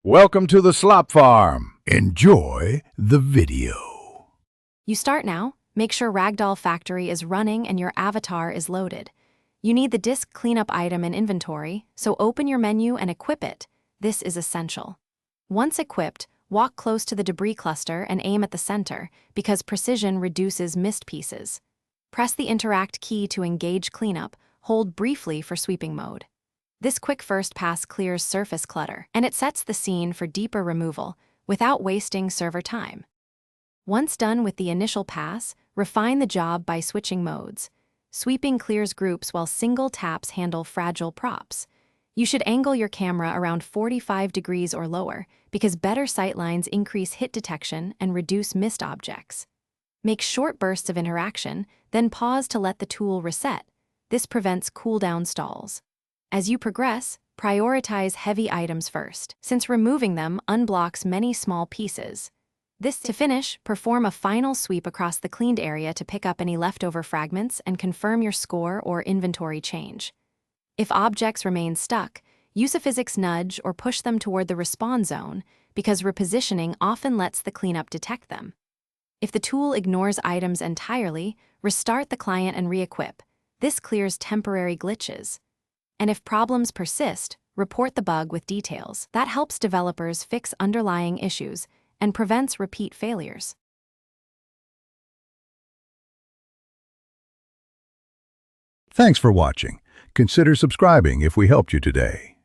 Welcome to the slop farm. Enjoy the video. You start now. Make sure Ragdoll Factory is running and your avatar is loaded. You need the disk cleanup item in inventory, so open your menu and equip it. This is essential. Once equipped, walk close to the debris cluster and aim at the center, because precision reduces missed pieces. Press the Interact key to engage cleanup, hold briefly for sweeping mode. This quick first pass clears surface clutter, and it sets the scene for deeper removal, without wasting server time. Once done with the initial pass, refine the job by switching modes. Sweeping clears groups while single taps handle fragile props. You should angle your camera around 45 degrees or lower, because better sightlines increase hit detection and reduce missed objects. Make short bursts of interaction, then pause to let the tool reset. This prevents cooldown stalls. As you progress, prioritize heavy items first, since removing them unblocks many small pieces. To finish, perform a final sweep across the cleaned area to pick up any leftover fragments and confirm your score or inventory change. If objects remain stuck, use a physics nudge or push them toward the respawn zone, because repositioning often lets the cleanup detect them. If the tool ignores items entirely, restart the client and re-equip. This clears temporary glitches. And if problems persist, report the bug with details. That helps developers fix underlying issues and prevents repeat failures. Thanks for watching. Consider subscribing if we helped you today.